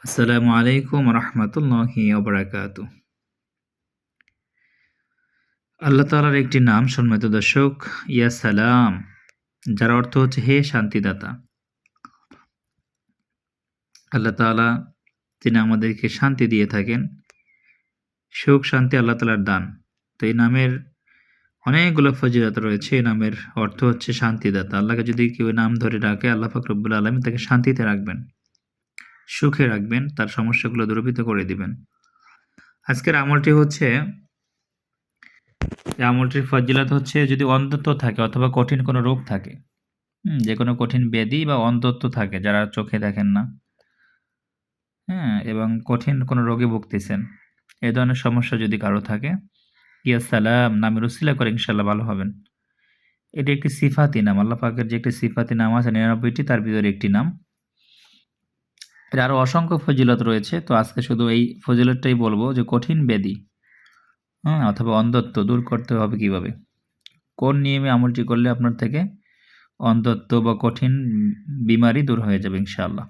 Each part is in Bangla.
আসসালামু আলাইকুম রহমতুল্লাহি ওয়া আল্লাহ তাআলার একটি নাম সম্মানিত দর্শক, ইয়া সালাম, যার অর্থ হচ্ছে হে শান্তিদাতা। আল্লাহ তাআলা তিনি আমাদেরকে শান্তি দিয়ে থাকেন। সুখ শান্তি আল্লাহ তাআলার দান। তো এই নামের অনেকগুলো ফজিলত রয়েছে। এই নামের অর্থ হচ্ছে শান্তিদাতা। আল্লাহকে যদি কেউ নাম ধরে ডাকে, আল্লাহ পাক রব্বুল আলামিন তাকে শান্তিতে রাখবেন, সুখে রাখবেন, তার সমস্যাগুলো দূরীভূত করে দিবেন। আজকের আমলটি হচ্ছে, এই আমলটির ফজিলত হচ্ছে যদি অন্ধত্ব থাকে অথবা কঠিন কোনো রোগ থাকে, যে কোনো কঠিন ব্যাধি বা অন্ধত্ব থাকে, যারা চোখে দেখেন না, হ্যাঁ, এবং কঠিন কোনো রোগে ভুগতেছেন, এই ধরনের সমস্যা যদি কারো থাকে, ইয়া সালাম নামের উসিলা করে ইনশাআল্লাহ ভালো হবেন। এটি একটি সিফাতি নাম। আল্লাহ পাকের যে একটি সিফাতি নাম আছে ৯৯টি, তার ভিতরে একটি নাম। এর আরও অসংখ্য ফজিলত রয়েছে। তো আজকে শুধু এই ফজিলতটাই বলবো যে কঠিন ব্যাধি, হ্যাঁ, অথবা অন্ধত্ব দূর করতে হবে কিভাবে, কোন নিয়মে আমলটি করলে আপনার থেকে অন্ধত্ব বা কঠিন বিমারি দূর হয়ে যাবে ইনশাআল্লাহ।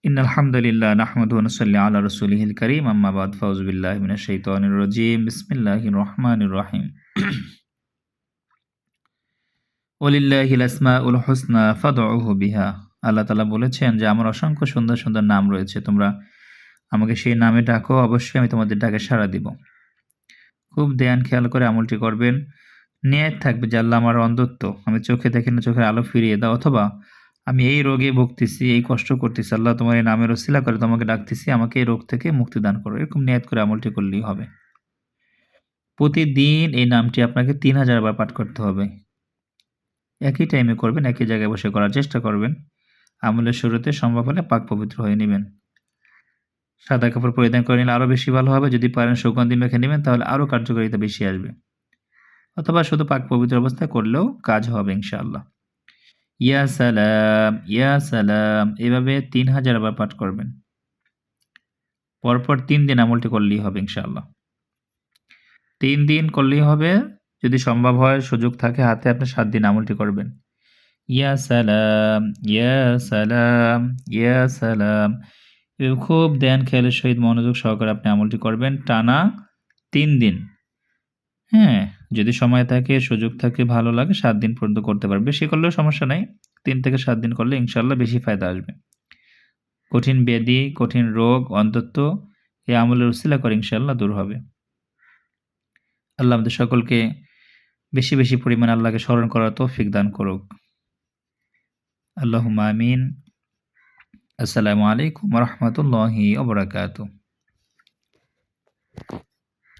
ইন্নাল হামদালিল্লাহ নাহমাদুহু ওয়া নুসাল্লি আলা রাসূলিহিল কারীম, আম্মা বাদ, ফাউযু বিল্লাহি মিনাশ শাইতানির রাজীম, বিসমিল্লাহির রহমানির রহিম। ওয়ালিল্লাহিল আসমাউল হুসনা ফাদউহু বিহা। আল্লাহ তাআলা বলেছেন যে আমার অসংখ্য সুন্দর সুন্দর নাম রয়েছে, তোমরা আমাকে সেই নামে ডাকো, অবশ্যই আমি তোমাদের ডাকে সাড়া দিব। খুব ধ্যান খেয়াল করে আমলটি করবেন। নিয়ত থাকবে যে আল্লাহ আমার অন্ধত্ব, আমি চোখে দেখি না, চোখের আলো ফিরিয়ে দাও, অথবা আমি এই রোগে ভুগতেছি, এই কষ্ট করতেছি, আল্লাহ তোমার এই নামের ওসিলা করে তোমাকে ডাকতেছি, আমাকে এই রোগ থেকে মুক্তি দান করো। এরকম নিয়ত করে আমলটি করলেই হবে। প্রতিদিন এই নামটি আপনাকে ৩০০০ বার পাঠ করতে হবে। একই টাইমে করবেন, একই জায়গায় বসে করার চেষ্টা করবেন। আমলের শুরুতে সম্ভব হলে পাক পবিত্র হয়ে নেবেন। সাদা কাপড় পরিধান করে নিলে আরও বেশি ভালো হবে। যদি পারেন সুগন্ধি মেখে নেবেন, তাহলে আরও কার্যকারিতা বেশি আসবে। অথবা শুধু পাক পবিত্র অবস্থায় করলেও কাজ হবে ইনশাআল্লাহ। ইয়া সালাম, ইয়া সালাম, এভাবে ৩০০০ বার পাঠ করবেন। পরপর ৩ দিন আমলটি করলেই হবে ইনশাআল্লাহ। ৩ দিন করলেই হবে। যদি সম্ভব হয়, সুযোগ থাকে হাতে, আপনি ৭ দিন আমলটি করবেন। ইয়া সালাম, ইয়া সালাম, ইয়া সালাম। খুব ধ্যান খেয়ালের সহিত মনোযোগ সহকারে আপনি আমলটি করবেন টানা ৩ দিন। হ্যাঁ, যদি সময় থাকে, সুযোগ থাকে, ভালো লাগে, ৭ দিন পর্যন্ত করতে পারবেন। বেশি করলেও সমস্যা নাই। ৩ থেকে ৭ দিন করলে ইনশাআল্লাহ বেশি ফায়দা আসবে। কঠিন ব্যাধি, কঠিন রোগ, অন্ধত্ব এই আমলের উসিলা করে ইনশাআল্লাহ দূর হবে। আল্লাহ আমাদের সকলকে বেশি বেশি পরিমাণে আল্লাহকে স্মরণ করার তৌফিক দান করুক। আল্লাহুম্মা আমিন। আসসালামু আলাইকুম ওয়া রাহমাতুল্লাহি ওয়া বারাকাতুহু।